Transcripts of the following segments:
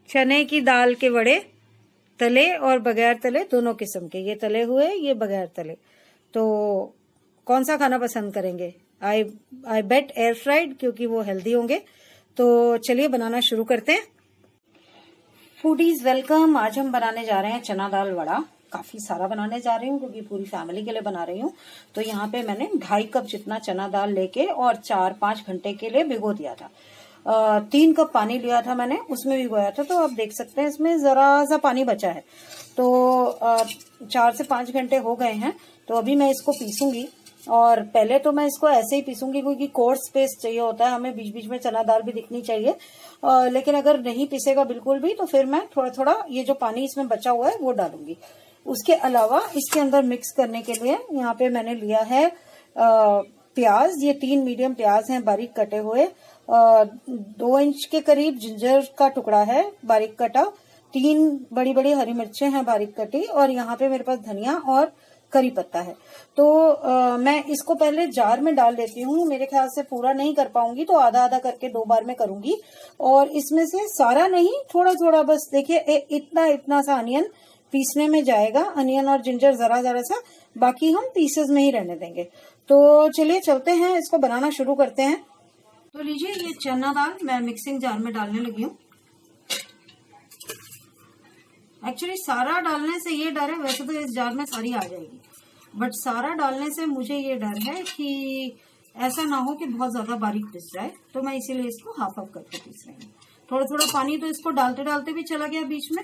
चने की दाल के वड़े, तले और बगैर तले दोनों किस्म के, ये तले हुए, ये बगैर तले। तो कौन सा खाना पसंद करेंगे? आई बेट एयर फ्राइड, क्योंकि वो हेल्दी होंगे। तो चलिए बनाना शुरू करते हैं। Foodies welcome. आज हम बनाने जा रहे हैं चना दाल वड़ा। काफी सारा बनाने जा रही हूँ क्योंकि पूरी फैमिली के लिए बना रही हूँ। तो यहाँ पे मैंने 2.5 कप जितना चना दाल लेके और 4-5 घंटे के लिए भिगो दिया था। 3 कप पानी लिया था मैंने, उसमें भिगोया था। तो आप देख सकते हैं इसमें जरा सा पानी बचा है। तो 4 से 5 घंटे हो गए हैं। तो अभी मैं इसको पीसूंगी, और पहले तो मैं इसको ऐसे ही पीसूंगी क्योंकि कोर्स पेस्ट चाहिए होता है हमें, बीच बीच में चना दाल भी दिखनी चाहिए। लेकिन अगर नहीं पीसेगा बिल्कुल भी तो फिर मैं थोड़ा थोड़ा ये जो पानी इसमें बचा हुआ है वो डालूंगी। उसके अलावा इसके अंदर मिक्स करने के लिए यहाँ पे मैंने लिया है प्याज। ये 3 मीडियम प्याज हैं बारीक कटे हुए। 2 इंच के करीब जिंजर का टुकड़ा है बारीक कटा। 3 बड़ी बड़ी हरी मिर्चें हैं बारीक कटी, और यहाँ पे मेरे पास धनिया और करी पत्ता है। तो मैं इसको पहले जार में डाल लेती हूँ। मेरे ख्याल से पूरा नहीं कर पाऊंगी तो आधा आधा करके 2 बार में करूंगी। और इसमें से सारा नहीं, थोड़ा थोड़ा बस, देखिए इतना इतना सा अनियन पीसने में जाएगा। अनियन और जिंजर जरा जरा सा, बाकी हम पीसेस में ही रहने देंगे। तो चलिए चलते हैं, इसको बनाना शुरू करते हैं। तो लीजिए, ये चना दाल मैं मिक्सिंग जार में डालने लगी हूँ। एक्चुअली सारा डालने से ये डर है, वैसे तो इस जार में सारी आ जाएगी, बट सारा डालने से मुझे ये डर है कि ऐसा ना हो कि बहुत ज्यादा बारीक पिस जाए। तो मैं इसीलिए इसको हाफ हाफ करके पीस रही हूँ। थोड़ा थोड़ा पानी तो इसको डालते डालते भी चला गया बीच में,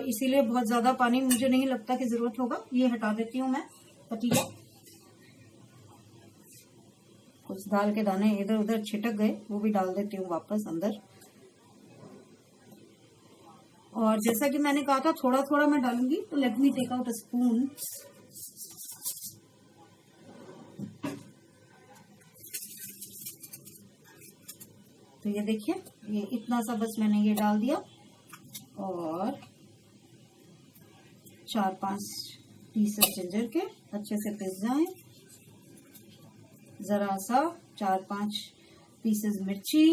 इसीलिए बहुत ज्यादा पानी मुझे नहीं लगता कि जरूरत होगा। ये हटा देती हूँ मैं पतीला। कुछ दाल के दाने इधर उधर छिटक गए, वो भी डाल देती हूँ वापस अंदर। और जैसा कि मैंने कहा था थोड़ा थोड़ा मैं डालूंगी। तो let me take out a spoon. तो ये देखिए, ये इतना सा बस मैंने ये डाल दिया, और 4-5 पीसेस जिंजर के अच्छे से पिस जाएं। जरा सा 4-5 पीसेस मिर्ची,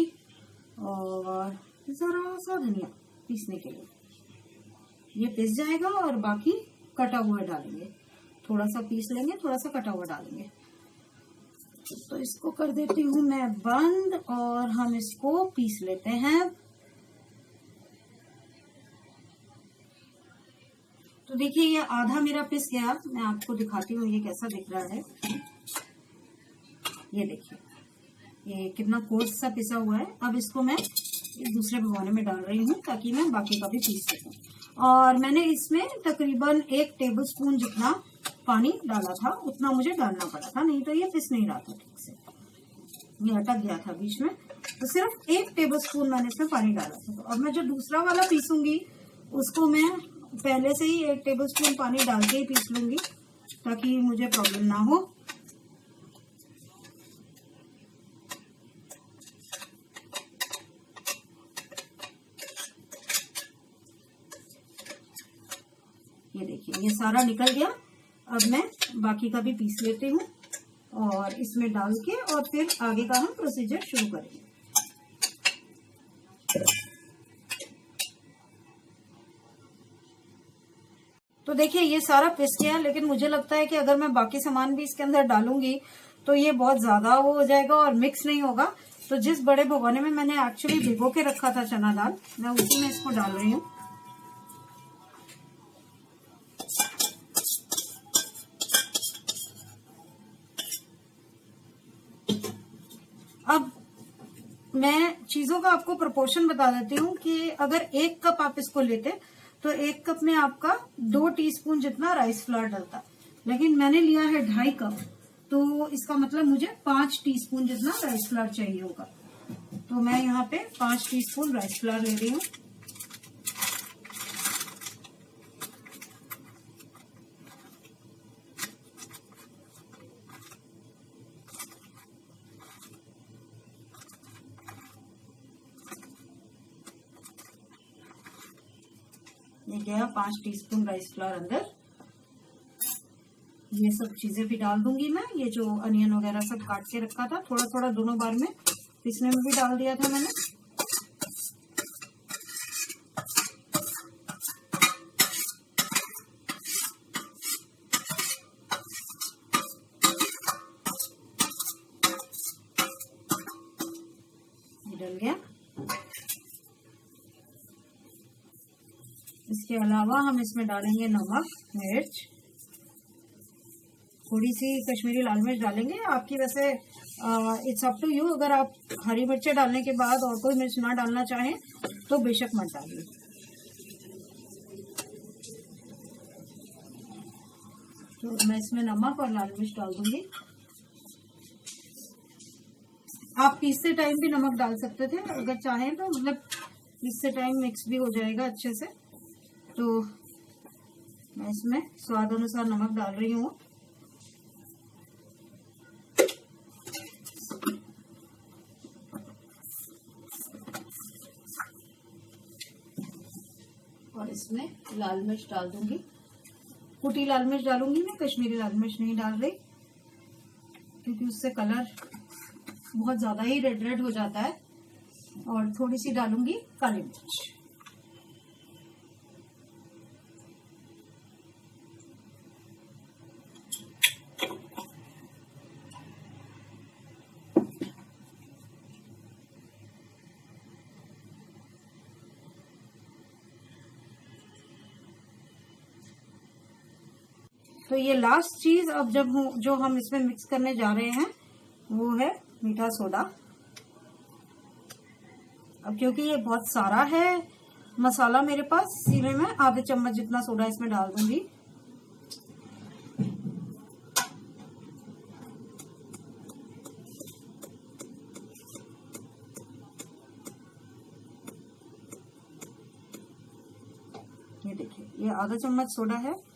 और जरा सा धनिया पीसने के लिए। ये पिस जाएगा और बाकी कटा हुआ डालेंगे। थोड़ा सा पीस लेंगे, थोड़ा सा कटा हुआ डालेंगे। तो इसको कर देती हूँ मैं बंद, और हम इसको पीस लेते हैं। तो देखिए, ये आधा मेरा पिस गया। मैं आपको दिखाती हूँ ये कैसा दिख रहा है। ये देखिए, ये कितना कोर्स सा पिसा हुआ है। अब इसको मैं दूसरे भगोने में डाल रही हूँ ताकि मैं बाकी का भी पीस सकूं। और मैंने इसमें तकरीबन 1 टेबलस्पून जितना पानी डाला था, उतना मुझे डालना पड़ा था, नहीं तो ये पिस नहीं रहा था ठीक से, ये अटक गया था बीच में। तो सिर्फ 1 टेबलस्पून मैंने इसमें पानी डाला था। तो अब मैं जो दूसरा वाला पीसूंगी उसको मैं पहले से ही 1 टेबलस्पून पानी डाल के ही पीस लूंगी ताकि मुझे प्रॉब्लम ना हो। ये देखिए, ये सारा निकल गया। अब मैं बाकी का भी पीस लेती हूँ और इसमें डाल के, और फिर आगे का हम प्रोसीजर शुरू करेंगे। तो देखिए, ये सारा पिस गया, लेकिन मुझे लगता है कि अगर मैं बाकी सामान भी इसके अंदर डालूंगी तो ये बहुत ज्यादा वो हो जाएगा और मिक्स नहीं होगा। तो जिस बड़े भगोने में मैंने एक्चुअली भिगो के रखा था चना दाल, मैं उसी में इसको डाल रही हूँ। अब मैं चीजों का आपको प्रोपोर्शन बता देती हूँ कि अगर 1 कप आप इसको लेते तो 1 कप में आपका 2 टीस्पून जितना राइस फ्लोर डलता, लेकिन मैंने लिया है 2.5 कप, तो इसका मतलब मुझे 5 टीस्पून जितना राइस फ्लोर चाहिए होगा। तो मैं यहाँ पे 5 टीस्पून राइस फ्लोर ले रही हूँ। ये गया 5 टीस्पून राइस फ्लोर अंदर। ये सब चीजें भी डाल दूंगी मैं। ये जो अनियन वगैरह सब काट के रखा था, थोड़ा थोड़ा दोनों बार में पीसने में भी डाल दिया था मैंने। इसके अलावा हम इसमें डालेंगे नमक, मिर्च, थोड़ी सी कश्मीरी लाल मिर्च डालेंगे। आपकी वैसे इट्स अप टू यू, अगर आप हरी मिर्चें डालने के बाद और कोई मिर्च ना डालना चाहें तो बेशक मत डालिए। तो मैं इसमें नमक और लाल मिर्च डाल दूंगी। आप पीसते टाइम भी नमक डाल सकते थे अगर चाहें तो, मतलब इससे टाइम मिक्स भी हो जाएगा अच्छे से। तो मैं इसमें स्वाद अनुसार नमक डाल रही हूँ। और इसमें लाल मिर्च डाल दूंगी, कुटी लाल मिर्च डालूंगी मैं, कश्मीरी लाल मिर्च नहीं डाल रही क्योंकि उससे कलर बहुत ज्यादा ही रेड रेड हो जाता है। और थोड़ी सी डालूंगी काली मिर्च। तो ये लास्ट चीज अब जो हम इसमें मिक्स करने जा रहे हैं वो है मीठा सोडा। अब क्योंकि ये बहुत सारा है मसाला मेरे पास, इसीलिए मैं आधे चम्मच जितना सोडा इसमें डाल दूंगी। ये देखिए, ये आधा चम्मच सोडा है,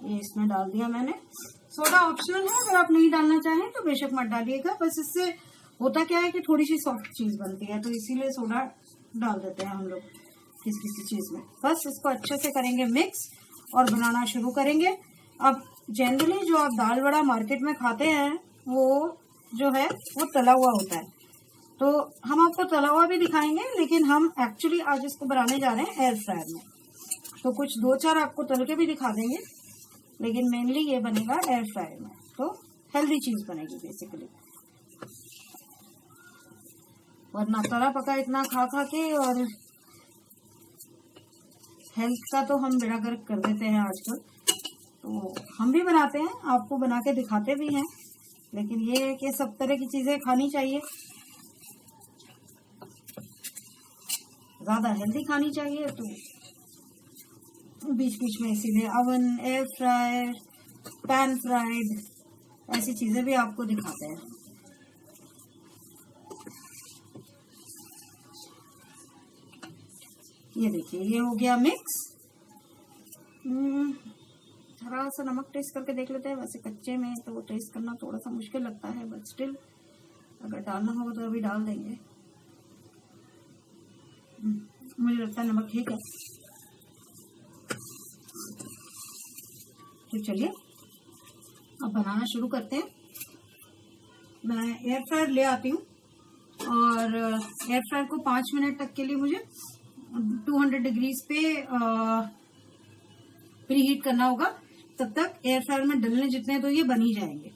ये इसमें डाल दिया मैंने। सोडा ऑप्शनल है, अगर आप नहीं डालना चाहें तो बेशक मत डालिएगा। बस इससे होता क्या है कि थोड़ी सी सॉफ्ट चीज बनती है, तो इसीलिए सोडा डाल देते हैं हम लोग किसी चीज में। बस इसको अच्छे से करेंगे मिक्स और बनाना शुरू करेंगे। अब जनरली जो आप दाल वड़ा मार्केट में खाते हैं वो जो है वो तला हुआ होता है, तो हम आपको तला हुआ भी दिखाएंगे, लेकिन हम एक्चुअली आज इसको बनाने जा रहे हैं एयर फ्रायर में। तो कुछ 2-4 आपको तल के भी दिखा देंगे, लेकिन मेनली ये बनेगा एयर फ्रायर में, तो हेल्दी चीज बनेगी बेसिकली। वरना तला पका इतना खा खा के और हेल्थ का तो हम बेड़ा गर्क कर देते हैं आजकल। तो हम भी बनाते हैं, आपको बना के दिखाते भी हैं, लेकिन ये है कि सब तरह की चीजें खानी चाहिए, ज्यादा हेल्दी खानी चाहिए। तो बीच बीच में इसीलिए oven, air fryer, pan fried ऐसी चीजें भी आपको दिखाते हैं। ये देखिए, ये हो गया मिक्स। थोड़ा सा नमक टेस्ट करके देख लेते हैं। वैसे कच्चे में तो वो टेस्ट करना थोड़ा सा मुश्किल लगता है, बट स्टिल अगर डालना होगा तो अभी डाल देंगे। मुझे लगता है नमक ठीक है। तो चलिए अब बनाना शुरू करते हैं। मैं एयर फ्रायर ले आती हूँ और एयर फ्रायर को 5 मिनट तक के लिए मुझे 200 डिग्रीज पे प्री हीट करना होगा। तब तक एयर फ्रायर में डलने जितने तो ये बन ही जाएंगे।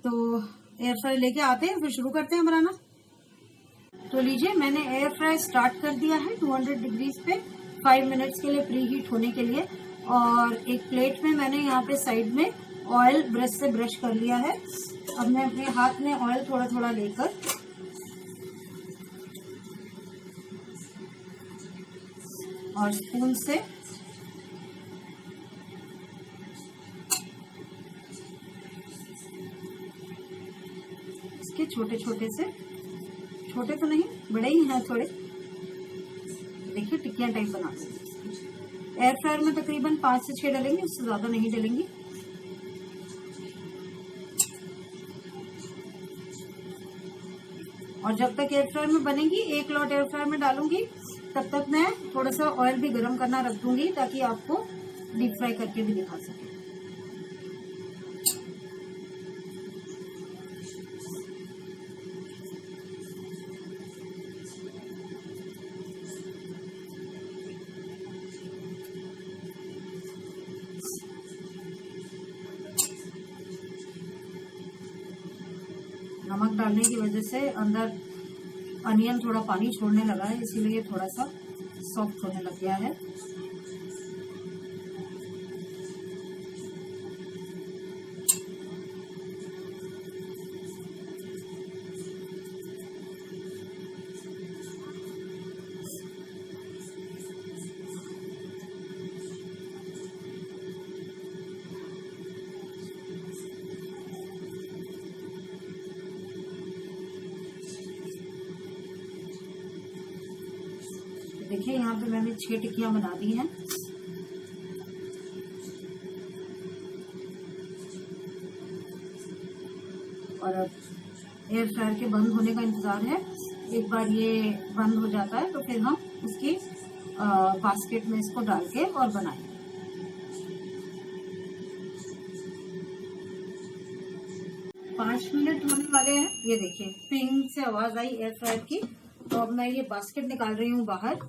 तो एयर फ्रायर लेके आते हैं, फिर शुरू करते हैं बनाना। तो लीजिए, मैंने एयर फ्रायर स्टार्ट कर दिया है 200 डिग्रीज पे 5 मिनट्स के लिए प्री हीट होने के लिए। और एक प्लेट में मैंने यहाँ पे साइड में ऑयल ब्रश से ब्रश कर लिया है। अब मैं अपने हाथ में ऑयल थोड़ा थोड़ा लेकर और स्पून से इसके छोटे छोटे से, छोटे तो नहीं बड़े ही हैं थोड़े, देखिए टिक्कियां टाइप बना देंगे। एयर फ्रायर में तकरीबन 5 से 6 डलेंगे, उससे ज्यादा नहीं डलेंगी। और जब तक एयर फ्रायर में बनेगी, एक लॉट एयर फ्रायर में डालूंगी, तब तक मैं थोड़ा सा ऑयल भी गर्म करना रख दूंगी ताकि आपको डीप फ्राई करके भी दिखा सके। नमक डालने की वजह से अंदर अनियन थोड़ा पानी छोड़ने लगा है, इसीलिए थोड़ा सा सॉफ्ट होने लग गया है। देखिए यहाँ पे मैंने 6 टिक्कियां बना दी हैं। और अब एयर फ्रायर के बंद होने का इंतजार है। एक बार ये बंद हो जाता है तो फिर हम उसकी बास्केट में इसको डाल के और बनाएंगे। पाँच मिनट होने वाले हैं। ये देखिए पिंग से आवाज आई एयर फ्रायर की। तो अब मैं ये बास्केट निकाल रही हूँ बाहर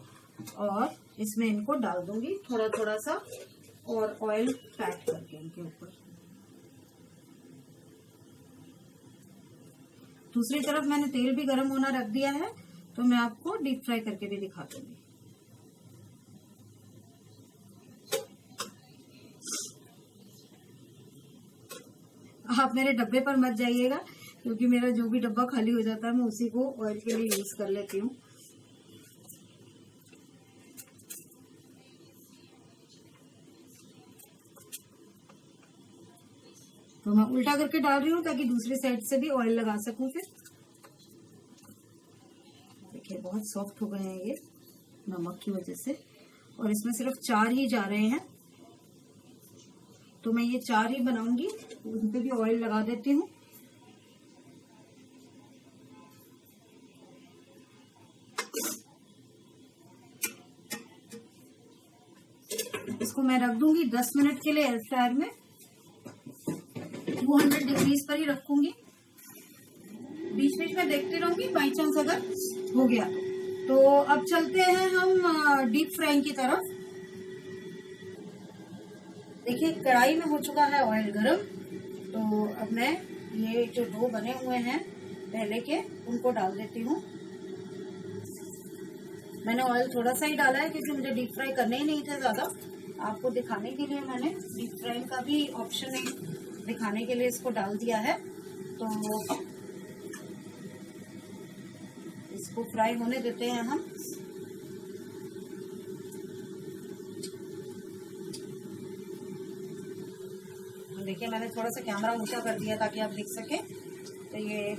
और इसमें इनको डाल दूंगी थोड़ा थोड़ा सा और ऑयल पैक करके इनके ऊपर। दूसरी तरफ मैंने तेल भी गर्म होना रख दिया है, तो मैं आपको डीप फ्राई करके भी दिखा दूंगी। आप मेरे डब्बे पर मत जाइएगा, क्योंकि मेरा जो भी डब्बा खाली हो जाता है मैं उसी को ऑयल के लिए यूज कर लेती हूँ। तो मैं उल्टा करके डाल रही हूँ ताकि दूसरी साइड से भी ऑयल लगा सकूं। फिर देखिए बहुत सॉफ्ट हो गए हैं ये नमक की वजह से, और इसमें सिर्फ 4 ही जा रहे हैं। तो मैं ये 4 ही बनाऊंगी, उन पे भी ऑयल लगा देती हूँ। इसको मैं रख दूंगी 10 मिनट के लिए एयर फ्रायर में। 200 डिग्रीज पर ही रखूंगी। बीच बीच में देखती रहूंगी, बाई चांस अगर हो गया तो। अब चलते हैं हम डीप फ्राइंग की तरफ। देखिए कढ़ाई में हो चुका है ऑयल गरम। तो अब मैं ये जो डो बने हुए हैं पहले के, उनको डाल देती हूँ। मैंने ऑयल थोड़ा सा ही डाला है क्योंकि मुझे डीप फ्राई करने ही नहीं थे ज्यादा। आपको दिखाने के लिए मैंने डीप फ्राई का भी ऑप्शन दिखाने के लिए इसको डाल दिया है। तो इसको फ्राई होने देते हैं हम। देखिए मैंने थोड़ा सा कैमरा ऊंचा कर दिया ताकि आप देख सके। तो ये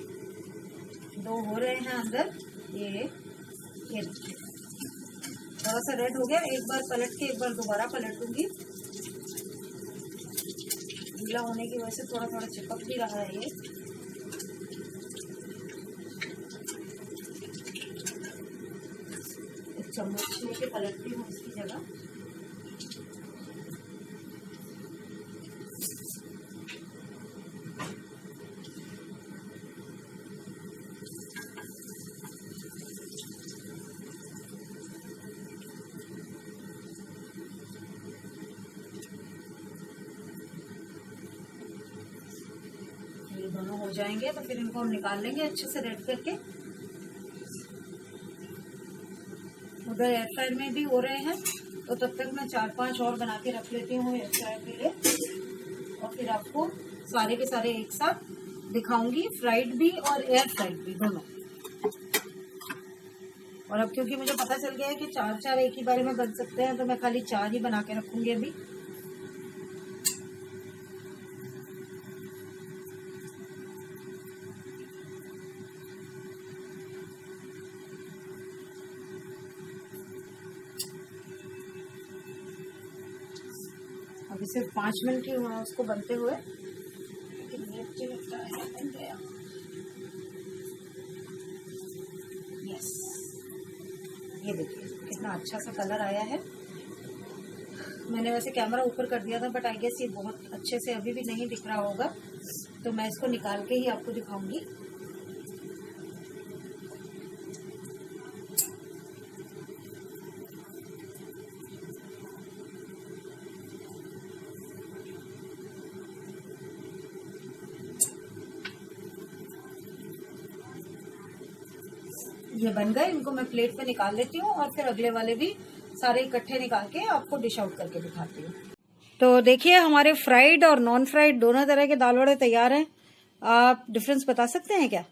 2 हो रहे हैं अंदर। ये देखिए थोड़ा सा रेड हो गया। एक बार पलट के एक बार दोबारा पलट दूंगी। गीला होने की वजह से थोड़ा थोड़ा चिपक भी रहा है ये। एक चम्मच लेके पलटती हूँ इसकी जगह। दोनों हो जाएंगे तो फिर इनको हम निकाल लेंगे अच्छे से रेड करके। उधर एयर फ्रायर में भी हो रहे हैं, तो तब तक मैं 4-5 और बना के रख लेती हूँ एयर फ्रायर के लिए। और फिर आपको सारे के सारे एक साथ दिखाऊंगी, फ्राइड भी और एयर फ्राइड भी दोनों। और अब क्योंकि मुझे पता चल गया है कि 4-4 एक ही बारे में बन सकते हैं, तो मैं खाली 4 ही बना के रखूंगी अभी। अभी सिर्फ 5 मिनट ही हुआ उसको बनते हुए। यस, ये देखिए कितना अच्छा सा कलर आया है। मैंने वैसे कैमरा ऊपर कर दिया था, बट आई गेस ये बहुत अच्छे से अभी भी नहीं दिख रहा होगा, तो मैं इसको निकाल के ही आपको दिखाऊंगी। ये बन गए, इनको मैं प्लेट पे निकाल लेती हूँ और फिर अगले वाले भी सारे इकट्ठे निकाल के आपको डिश आउट करके दिखाती हूँ। तो देखिए हमारे फ्राइड और नॉन फ्राइड दोनों तरह के दाल वड़े तैयार हैं। आप डिफरेंस बता सकते हैं क्या?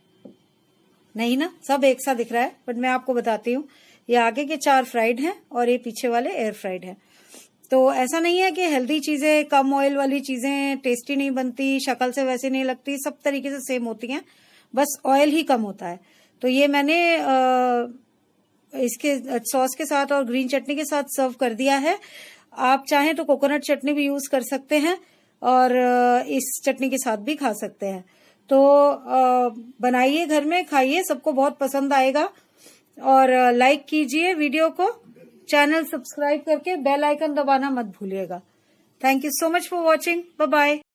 नहीं ना, सब एक सा दिख रहा है, बट मैं आपको बताती हूँ। ये आगे के 4 फ्राइड हैं और ये पीछे वाले एयर फ्राइड हैं। तो ऐसा नहीं है कि हेल्दी चीजें, कम ऑयल वाली चीजें टेस्टी नहीं बनती, शक्ल से वैसे नहीं लगती, सब तरीके से सेम होती हैं, बस ऑयल ही कम होता है। तो ये मैंने इसके सॉस के साथ और ग्रीन चटनी के साथ सर्व कर दिया है। आप चाहें तो कोकोनट चटनी भी यूज कर सकते हैं और इस चटनी के साथ भी खा सकते हैं। तो बनाइए घर में, खाइए, सबको बहुत पसंद आएगा। और लाइक कीजिए वीडियो को, चैनल सब्सक्राइब करके बेल आइकन दबाना मत भूलिएगा। Thank you so much for watching. Bye bye.